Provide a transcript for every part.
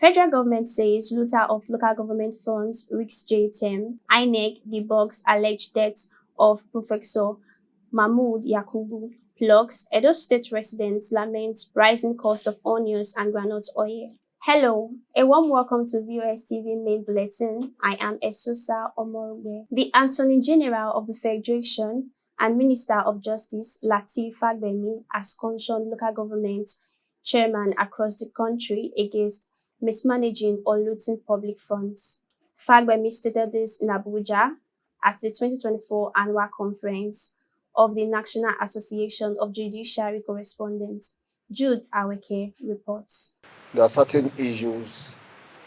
Federal government says looter of local government funds risks jail term. INEC debugs alleged death of Professor Mahmood Yakubu. Plugs Edo State residents lament rising cost of onions and groundnut oil. Hello, a warm welcome to VOS TV Main Bulletin. I am Esusa Omorwe. The Attorney General of the Federation and Minister of Justice, Lateef Fagbemi, has cautioned local government chairmen across the country against mismanaging or looting public funds. Fagbemi stated this in Abuja at the 2024 annual conference of the National Association of Judiciary Correspondents. Jude Aweke reports. There are certain issues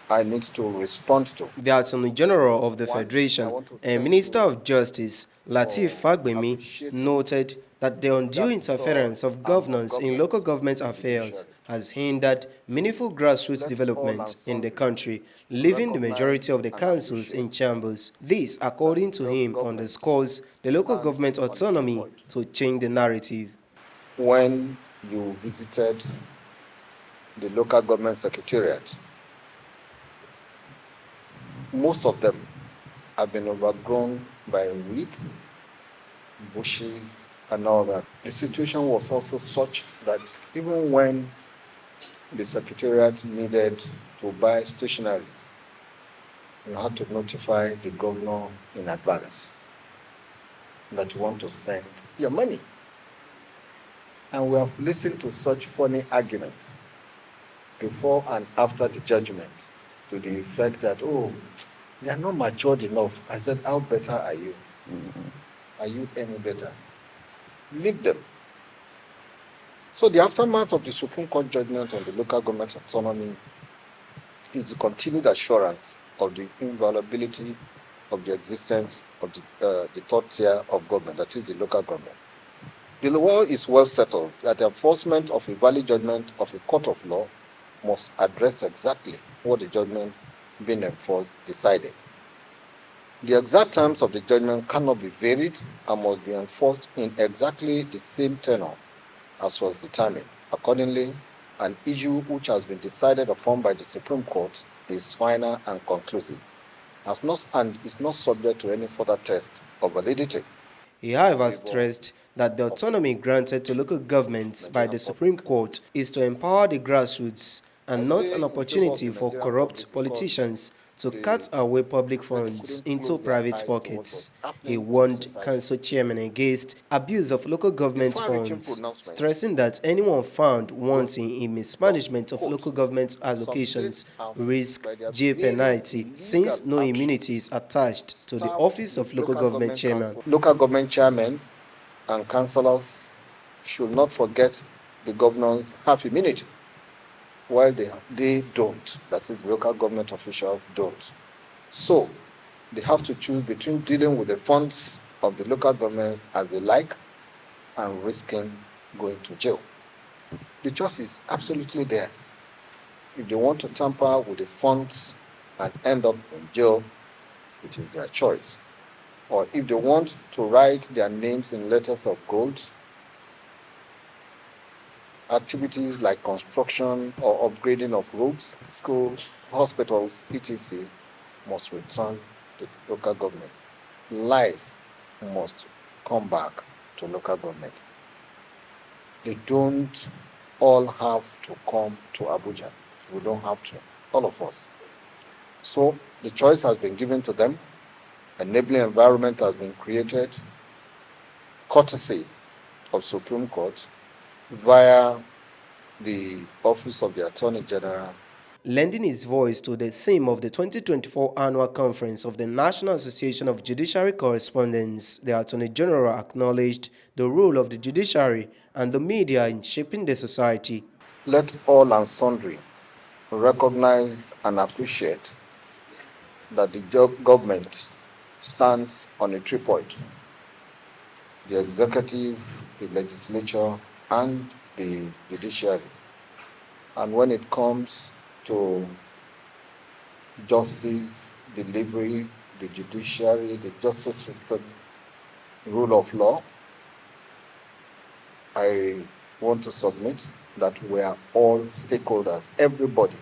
I need to respond to. The Attorney General of the Federation and Minister of Justice, Lateef Fagbemi, noted that the undue interference of governance in local government affairs has hindered meaningful grassroots development in the country, leaving the majority of the councils in shambles. This, according to him, underscores the local government autonomy to change the narrative. When you visited the local government secretariat, most of them have been overgrown by weed, bushes, and all that. The situation was also such that even when the secretariat needed to buy stationaries, you had to notify the governor in advance that you want to spend your money. And we have listened to such funny arguments before and after the judgment, to the effect that, oh, they are not matured enough. I said, how better are you? Are you any better? Leave them. So the aftermath of the Supreme Court judgment on the local government autonomy is the continued assurance of the inviolability of the existence of the third tier of government, that is the local government. The law is well settled that the enforcement of a valid judgment of a court of law must address exactly what the judgment being enforced decided. The exact terms of the judgment cannot be varied and must be enforced in exactly the same tenor as was determined. Accordingly, an issue which has been decided upon by the Supreme Court is final and conclusive, and is not subject to any further test of validity. He, however, stressed that the autonomy granted to local governments by the Supreme Court is to empower the grassroots and not an opportunity for corrupt politicians to cut away public funds into private pockets. He warned council chairmen against abuse of local government funds, stressing that anyone found wanting in mismanagement of local government allocations risk jail penalty, since no immunity is attached to the office of local government chairman. Local government chairmen and councillors should not forget the governors have immunity, while they don't. That is, local government officials don't. So they have to choose between dealing with the funds of the local governments as they like and risking going to jail. The choice is absolutely theirs. If they want to tamper with the funds and end up in jail, it is their choice. Or if they want to write their names in letters of gold, activities like construction or upgrading of roads, schools, hospitals, etc. must return to local government. Life must come back to local government. They don't all have to come to Abuja. We don't have to, all of us. So the choice has been given to them. Enabling environment has been created, courtesy of Supreme Court, via the Office of the Attorney General. Lending his voice to the theme of the 2024 annual conference of the National Association of Judiciary Correspondents, the Attorney General acknowledged the role of the judiciary and the media in shaping the society. Let all and sundry recognize and appreciate that the government stands on a tripod: the executive, the legislature, and the judiciary. And when it comes to justice delivery, the judiciary, the justice system, rule of law, I want to submit that we are all stakeholders. Everybody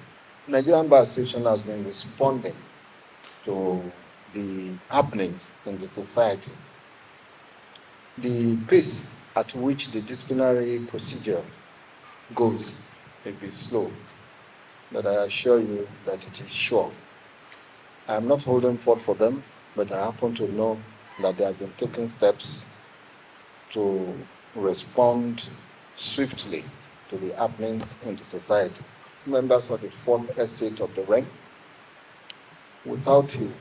Nigerian Bar Association has been responding to the happenings in the society. The pace at which the disciplinary procedure goes may be slow, but I assure you that it is sure. I am not holding forth for them, but I happen to know that they have been taking steps to respond swiftly to the happenings in the society. Members of the fourth estate of the ring, without you,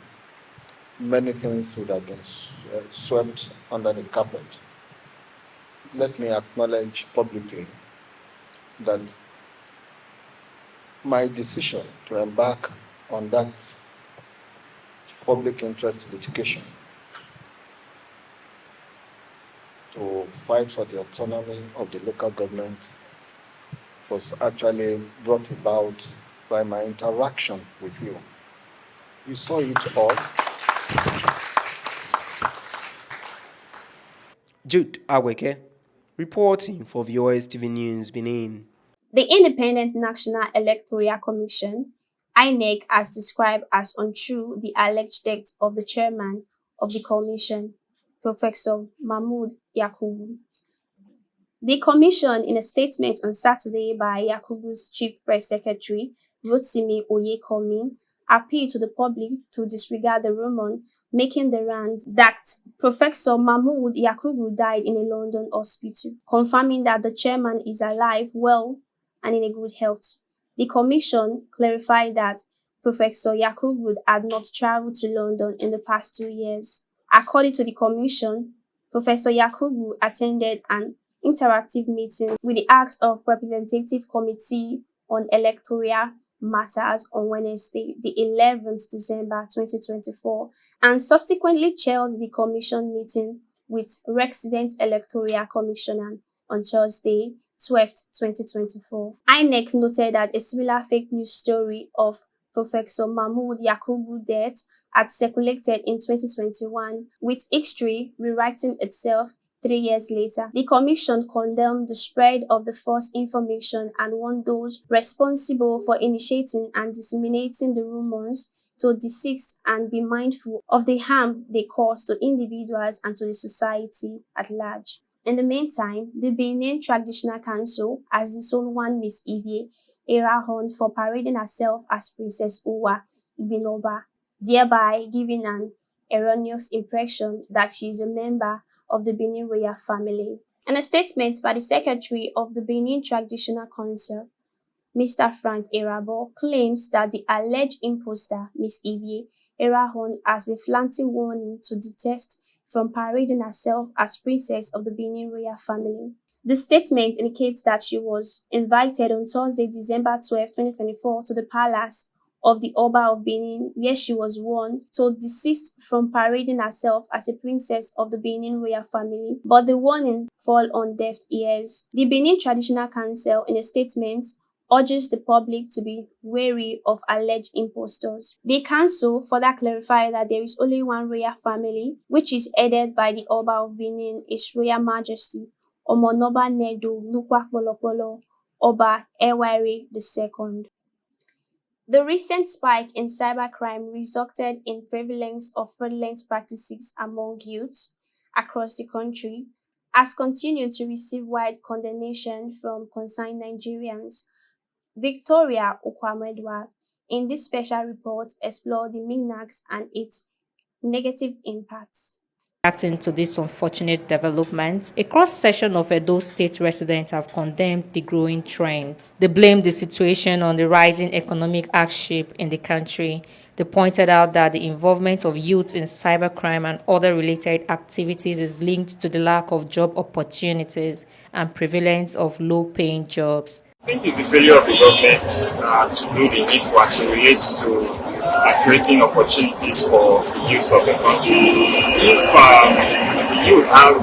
many things would have been swept under the carpet. Let me acknowledge publicly that my decision to embark on that public interest litigation to fight for the autonomy of the local government was actually brought about by my interaction with you. You saw it all. Jude Aweke, reporting for VOS TV News Benin. The Independent National Electoral Commission, INEC, has described as untrue the alleged death of the chairman of the commission, Professor Mahmood Yakubu. The commission, in a statement on Saturday by Yakubu's chief press secretary, Rotimi Oyekomi, appealed to the public to disregard the rumor making the rounds that Professor Mahmood Yakubu died in a London hospital, confirming that the chairman is alive, well, and in a good health. The commission clarified that Professor Yakubu had not traveled to London in the past 2 years. According to the commission, Professor Yakubu attended an interactive meeting with the Acts of Representative Committee on Electoral Matters on Wednesday, the 11th December 2024, and subsequently chaired the commission meeting with Resident Electoral Commissioner on Thursday, 12th, 2024. INEC noted that a similar fake news story of Professor Mahmood Yakubu's death had circulated in 2021, with history rewriting itself 3 years later. The commission condemned the spread of the false information and warned those responsible for initiating and disseminating the rumors to desist and be mindful of the harm they cause to individuals and to the society at large. In the meantime, the Benin Traditional Council has disowned one Miss Evie Erahon for parading herself as Princess Uwa Ibinoba, thereby giving an erroneous impression that she is a member of the Benin royal family. In a statement by the Secretary of the Benin Traditional Council, Mr. Frank Erabo, claims that the alleged imposter, Miss Evie Erahon, has been flaunting warning to detest from parading herself as princess of the Benin royal family. The statement indicates that she was invited on Thursday, December 12, 2024, to the palace of the Oba of Benin, where she was warned to desist from parading herself as a princess of the Benin royal family, but the warning fell on deaf ears. The Benin Traditional Council, in a statement, urges the public to be wary of alleged impostors. The council further clarified that there is only one royal family, which is headed by the Oba of Benin, His Royal Majesty Omonoba Nedo Nukwakbolopolo Oba Ewere II. The recent spike in cybercrime resulted in prevalence of fraudulent practices among youths across the country, has continued to receive wide condemnation from concerned Nigerians. Victoria Okwamedwa, in this special report, explored the menace and its negative impacts. Reacting to this unfortunate development, a cross-section of Edo State residents have condemned the growing trend. They blamed the situation on the rising economic hardship in the country. They pointed out that the involvement of youths in cybercrime and other related activities is linked to the lack of job opportunities and prevalence of low-paying jobs. I think it's the failure of the government to do the needful as it relates to creating opportunities for the youth of the country. If the youth have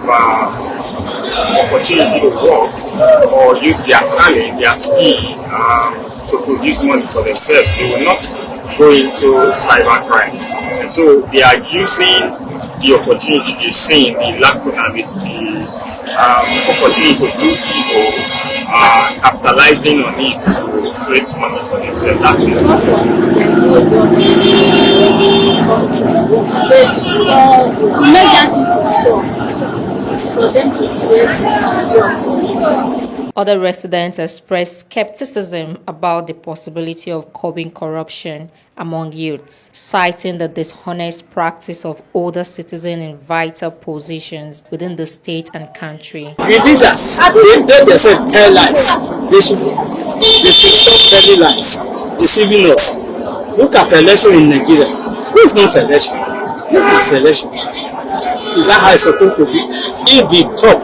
opportunity to work or use their talent, their skill to produce money for themselves, they will not go into cybercrime. And so they are using the opportunity they've seen, the lacuna, the opportunity to do evil, capitalizing on it to create money for themselves. That's it. Also, there is no government country. To make that thing to stop is for them to create a job for it. Other residents expressed skepticism about the possibility of curbing corruption among youths, citing the dishonest practice of older citizens in vital positions within the state and country. The leaders, they themselves tell lies. They should stop telling lies, deceiving us. Look at the election in Nigeria. This is not election. This is not selection. Is that how it's supposed to be? If we talk,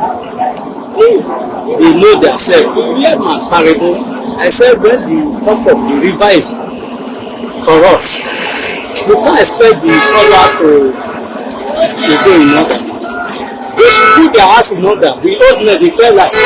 they know themselves. We are comparable. I said when the top of the river is corrupt, you can't expect the followers to go in order. They should put their house in order. The old men, they tell us.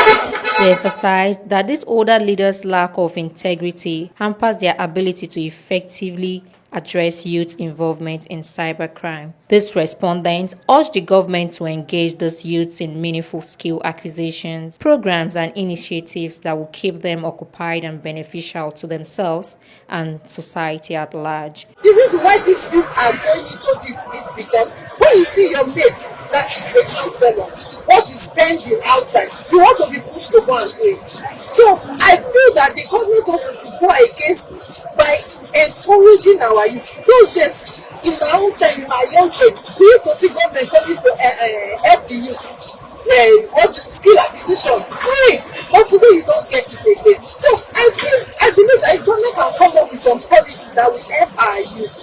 They emphasized that these older leaders' lack of integrity hampers their ability to effectively address youth involvement in cybercrime. These respondents urged the government to engage these youths in meaningful skill acquisitions, programs and initiatives that will keep them occupied and beneficial to themselves and society at large. The reason why these youths are going into this is because when you see your mate that is a counselor, what is spending outside, you want to be pushed to go and do it. So I feel that the government also should go against it by encouraging our youth. Those days, in my own time, in my young age, we used to see government coming to help the youth. What the skill acquisition free, but today you don't get it again. So I believe that government can come up with some policies that will help our youth.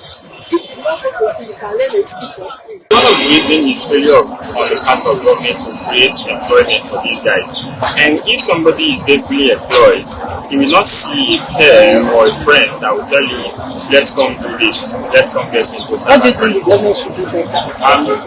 If you don't go to school, you can learn a skill for free. One of the reasons is failure on the part of government to create employment for these guys. And if somebody is gainfully employed, you will not see a peer or a friend that will tell you, let's come do this, let's come get into cybercrime. What do you think the government should do better?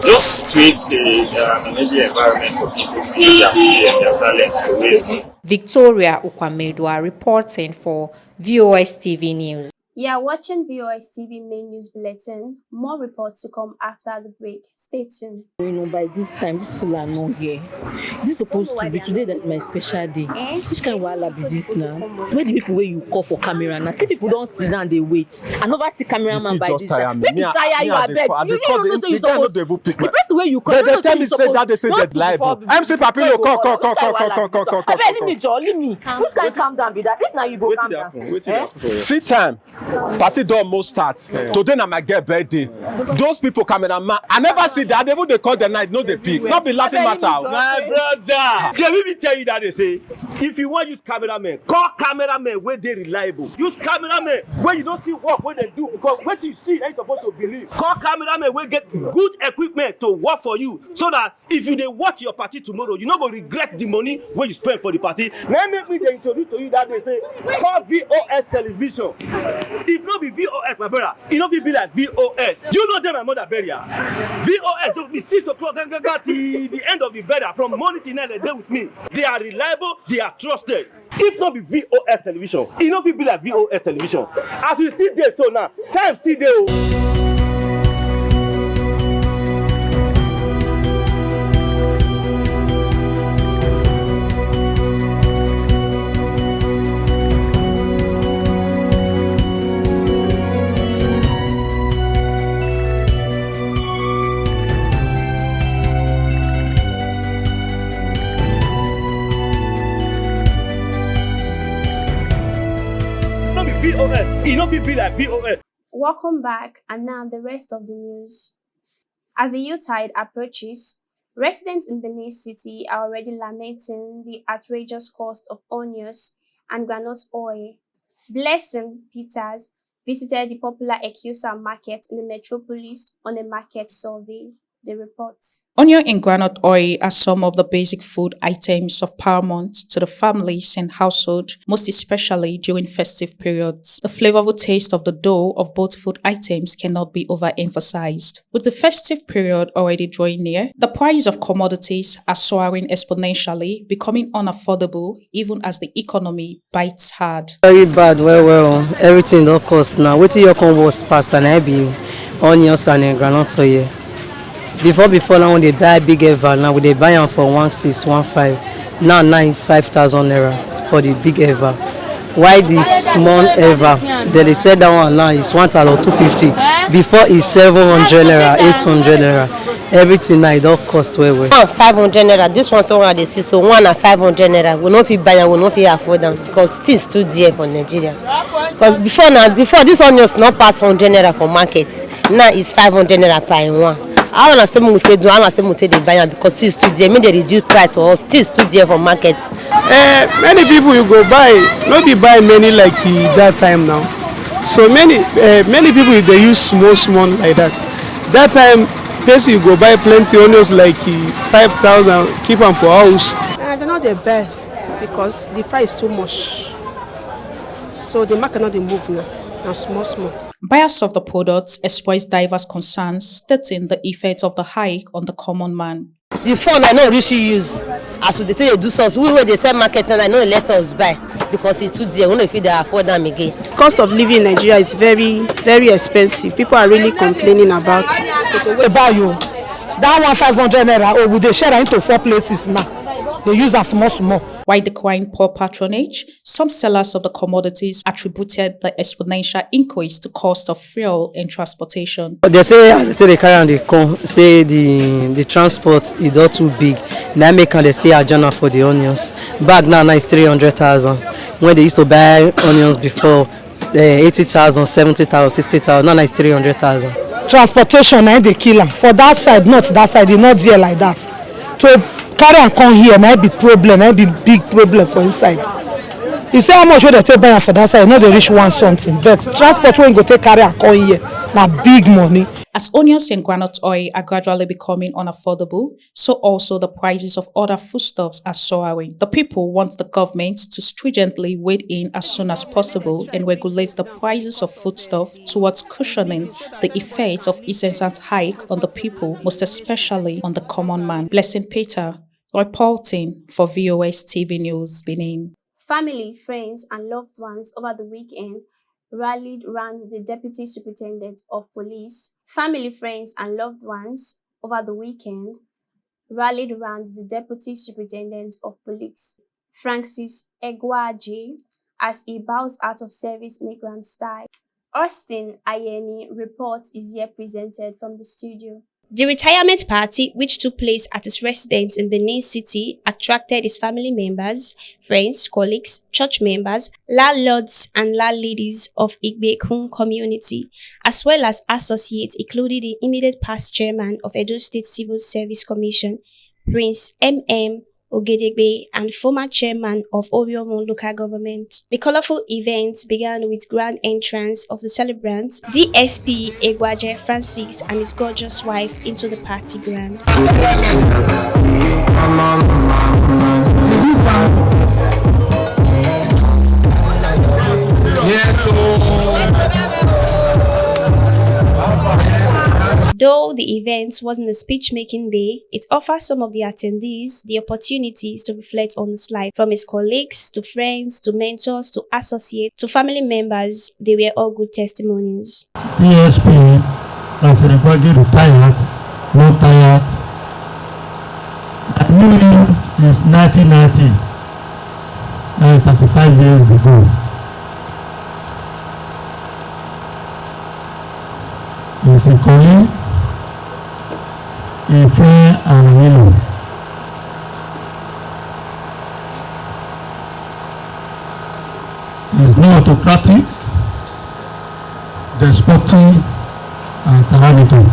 Just create a maybe environment for people to use their skill and their talent to raise money. Victoria Ukwamedwa reporting for VOS TV News. You are watching VOS TV main news bulletin. More reports to come after the break. Stay tuned. You know, by this time, these people are not here. Is it supposed to be today? That's my special day. Which kind of wahala be this now? Where the people where you call for camera now? See people don't sit down, they wait. I never see cameraman by this time. Make it tire you, I beg. You don't know so you supposed. The person where you call, they tell me say that they say they're liable. MC Papillo, call. I beg, leave me. Which kind calm down be that? If now you go calm down. See time. Party don't almost start. Today na my girl birthday. Those people cameraman, I never see that. They would call the night, no they pick. Not be laughing matter. My brother. See, let me tell you that they say, if you want to use cameraman, call cameraman where they reliable. Use cameraman where you don't see work when they do because what you see, they're supposed to believe. Call cameraman where get good equipment to work for you, so that if you they watch your party tomorrow, you're not going to regret the money where you spend for the party. Now make me they introduce to you that they say, call VOS television. If not be VOS, my brother, it not be like VOS. You know them, my mother burial. VOS don't be 6 o'clock till the end of the burial. From morning till night, they there with me. They are reliable, they are trusted. If not be VOS television, it not be like VOS television. As we still there, so now, time still there. It not be like VOS. Welcome back, and now the rest of the news. As the Yuletide approaches, residents in Benin City are already lamenting the outrageous cost of onions and groundnut oil. Blessing Peters visited the popular Ekusa market in the metropolis on a market survey. The report. Onion and groundnut oil are some of the basic food items of paramount to the families and household, most especially during festive periods. The flavorful taste of the dough of both food items cannot be overemphasized. With the festive period already drawing near, the price of commodities are soaring exponentially, becoming unaffordable even as the economy bites hard. Very bad, well, everything don't cost now. Wait till your combo was passed and I be onions and groundnut oil. Before now when they buy big Eva, now they buy them for 1615. Now it's 5,000 naira for the big Eva. Why the small ever? Then they said that one now is 1,250. Before is 700 naira, 800 naira. Everything now it all cost well. 500 naira. This one so they see so one at 500 naira. We no fit buy and we no fit afford them because things too dear for Nigeria. Because before this onions not pass 100 naira for market. Now it's 500 naira per one. I want to say mute do. I want to say mute they buy am because things too dear. Make they reduce price or things too dear for market. Many people you go buy, not be buy many like that time now. So many people they use small like that. That time, person you go buy plenty onions like 5,000, keep them for house. They're not the best because the price is too much. So the market not the move now small. Buyers of the products expressed diverse concerns, stating the effect of the hike on the common man. The phone I know really use as we dey do so we where they sell market and I know let us buy because it's too dear. We don't know if they afford them again. Cost of living in Nigeria is very, very expensive. People are really complaining about it. So we buy you that one 500 naira. Oh, we dey share into 4 places now. They use as small. While decrying poor patronage, some sellers of the commodities attributed the exponential increase to cost of fuel and transportation. But they say they carry on the come, say the transport is all too big. Now make they say a journal for the onions. Bag now is 300,000. When they used to buy onions before 80,000, 70,000, 60,000, now it's 300,000. Transportation and they kill them. For that side, not that side, they not there like that. To carry and come here might be big problem for inside. You say how much would they take buy for that side? No, they reach one something. But transport when go take carry and come here, now big money. As onions and groundnut oil are gradually becoming unaffordable, so also the prices of other foodstuffs are soaring. The people want the government to stringently weigh in as soon as possible and regulate the prices of foodstuff towards cushioning the effect of incessant hike on the people, most especially on the common man. Blessing Peter, reporting for VOS TV News, Benin. Family, friends, and loved ones over the weekend rallied around the Deputy Superintendent of Police. Family, friends, and loved ones over the weekend rallied around the Deputy Superintendent of Police, Francis Egwaje, as he bows out of service in a grand style. Austin Ayeni reports is here presented from the studio. The retirement party, which took place at his residence in Benin City, attracted his family members, friends, colleagues, church members, landlords and landladies of Igbekun community, as well as associates, including the immediate past chairman of Edo State Civil Service Commission, Prince M.M. Ogedegbe, and former chairman of Oriomo local government. The colorful event began with grand entrance of the celebrants, DSP Egwaje Francis and his gorgeous wife into the party ground. Though the event wasn't a speech-making day, it offers some of the attendees the opportunities to reflect on his life. From his colleagues, to friends, to mentors, to associates, to family members, they were all good testimonies. DSP, as everybody retired, not tired. I knew him since 1990, 35 years ago. He's a colleague, a friend and a winner. He is not autocratic, despotic, and tyrannical.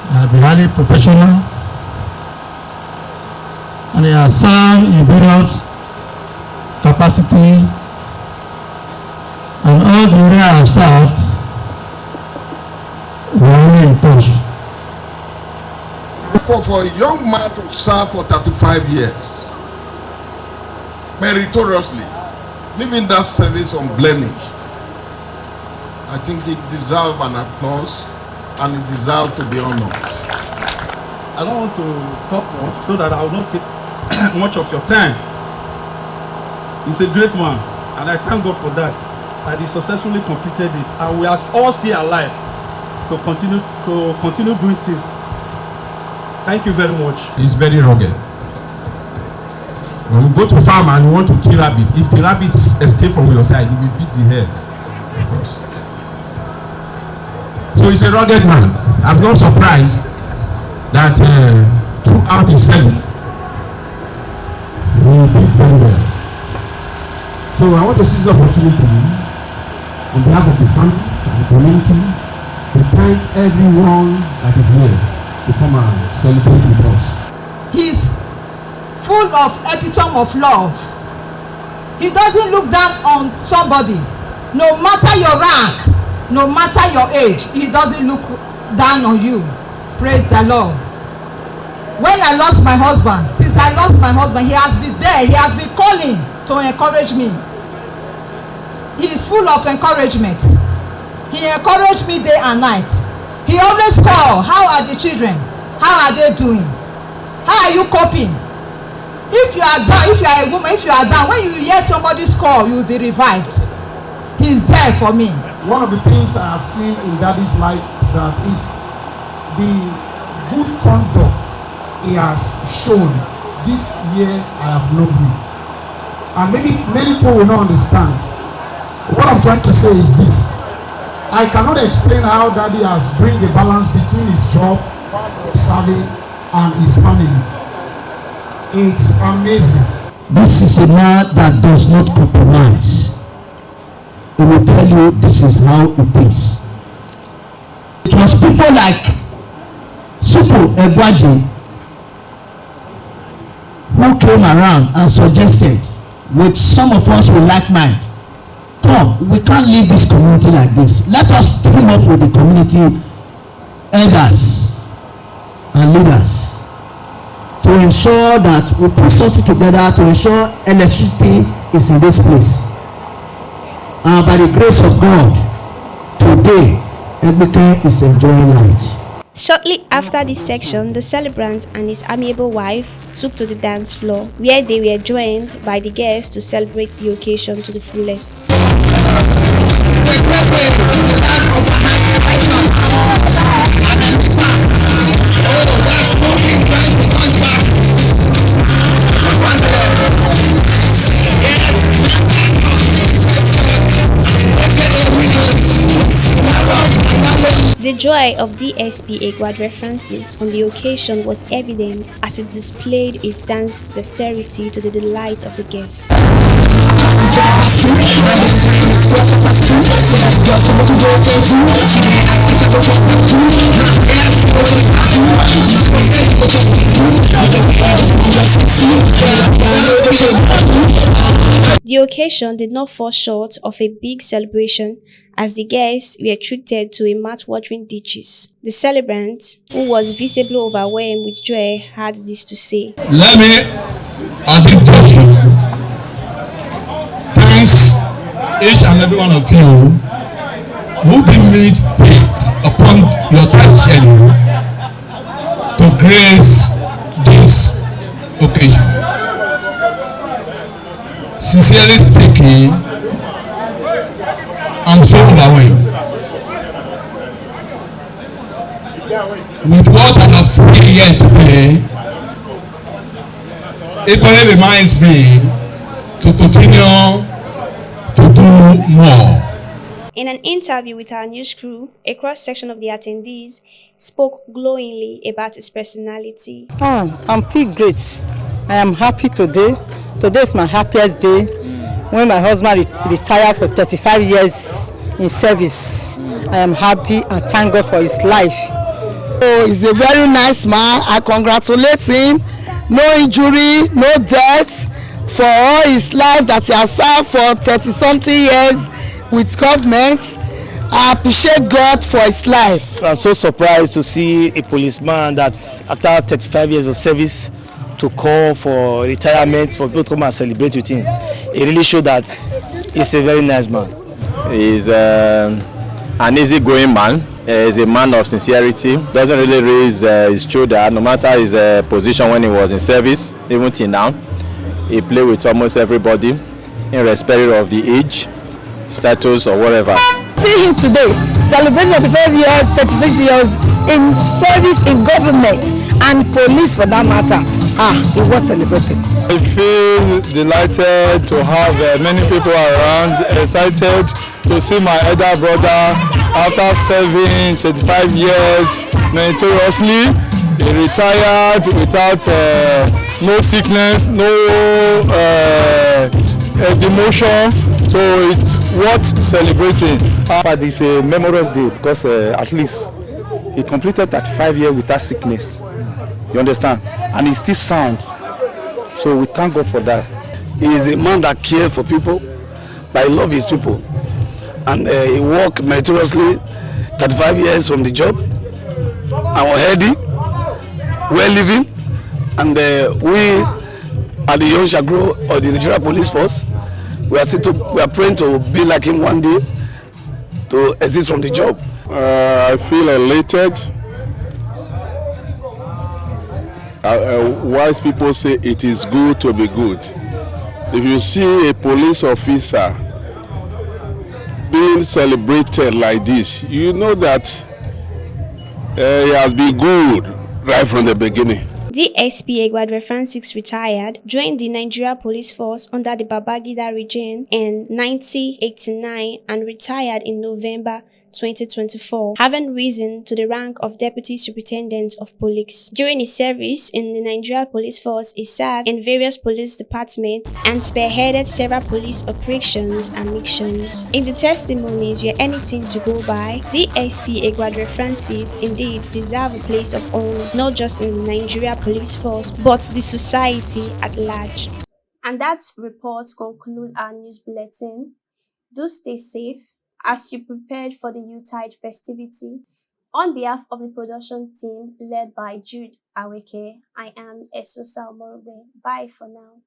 He has been highly professional, and he has served in various capacity, and all the areas I have served were only in touch. For a young man to serve for 35 years, meritoriously, leaving that service unblemished, I think he deserves an applause and he deserves to be honored. I don't want to talk much so that I will not take much of your time. He's a great man, and I thank God for that he successfully completed it, and we are all still alive to continue doing things. Thank you very much. He's very rugged. When you go to farm and you want to kill rabbit, if the rabbits escape from your side, you will beat the head. So he's a rugged man. I'm not surprised that throughout his service, he did very well. So I want to seize the opportunity on behalf of the family and the community to thank everyone that is here to come and celebrate with us. He's full of epitome of love. He doesn't look down on somebody, no matter your rank, no matter your age. He doesn't look down on you. Praise the Lord. When I lost my husband, since I lost my husband, he has been there. He has been calling to encourage me. He is full of encouragement. He encouraged me day and night. He always call, how are the children? How are they doing? How are you coping? If you are down, if you are a woman, if you are down, when you hear somebody's call, you will be revived. He's there for me. One of the things I have seen in Daddy's life is that is the good conduct he has shown this year I have known him. And maybe many people will not understand. What I'm trying to say is this. I cannot explain how Daddy has bring a balance between his job, serving, and his family. It's amazing. This is a man that does not compromise. He will tell you this is how it is. It was people like Supo Egwaji who came around and suggested, with some of us who like mind, come, we can't leave this community like this. Let us team up with the community elders and leaders to ensure that we put something together to ensure electricity is in this place. And by the grace of God, today, everything is enjoying light. Shortly after this section, the celebrant and his amiable wife took to the dance floor, where they were joined by the guests to celebrate the occasion to the fullest. The joy of DSP Egwadre Francis on the occasion was evident as it displayed its dance dexterity to the delight of the guests. The occasion did not fall short of a big celebration as the guests were treated to a mouth-watering dishes. The celebrant, who was visibly overwhelmed with joy, had this to say. Let me, at this junction, thanks each and every one of you who did meet faith upon your tight schedule to grace this occasion. Sincerely speaking, I'm so overwhelmed with what I have seen here today. It only reminds me to continue to do more. In an interview with our news crew, a cross-section of the attendees spoke glowingly about his personality. I'm feel great. I am happy today. Today is my happiest day when my husband retired for 35 years in service. I am happy and thank God for his life. Oh, he's a very nice man. I congratulate him. No injury, no death for all his life that he has served for 30-something years with government. I appreciate God for his life. I'm so surprised to see a policeman that after 35 years of service to call for retirement for people to come and celebrate with him. It really shows that he's a very nice man. He's an easygoing man. He's a man of sincerity. Doesn't really raise his shoulder, no matter his position when he was in service, even till now. He played with almost everybody, irrespective of the age, status, or whatever. See him today, celebrating 35 years, 36 years in service in government and police for that matter. He was celebrating. I feel delighted to have many people around, excited to see my elder brother after serving 35 years meritoriously. He retired without no sickness, no demotion, so it's worth celebrating. It's a memorable day because at least he completed 35 years without sickness. You understand? And he's still sound. So we thank God for that. He is a man that cares for people, that he loves his people. And he worked meritoriously 35 years from the job. And we're healthy, well living. And we at the Young Shagro or the Nigeria Police Force, we are praying to be like him one day, to exist from the job. I feel elated. Wise people say it is good to be good. If you see a police officer being celebrated like this, you know that he has been good right from the beginning. DSP Egwadre Francis retired, joined the Nigeria Police Force under the Babangida regime in 1989 and retired in November 2024, having risen to the rank of Deputy Superintendent of Police. During his service in the Nigeria Police Force, he served in various police departments and spearheaded several police operations and missions. In the testimonies where anything to go by, DSP Egwadre Francis indeed deserves a place of honor, not just in the Nigeria Police Force, but the society at large. And that report concludes our news bulletin. Do stay safe as you prepared for the Yuletide festivity. On behalf of the production team led by Jude Aweke, I am Esosa Omorube. Bye for now.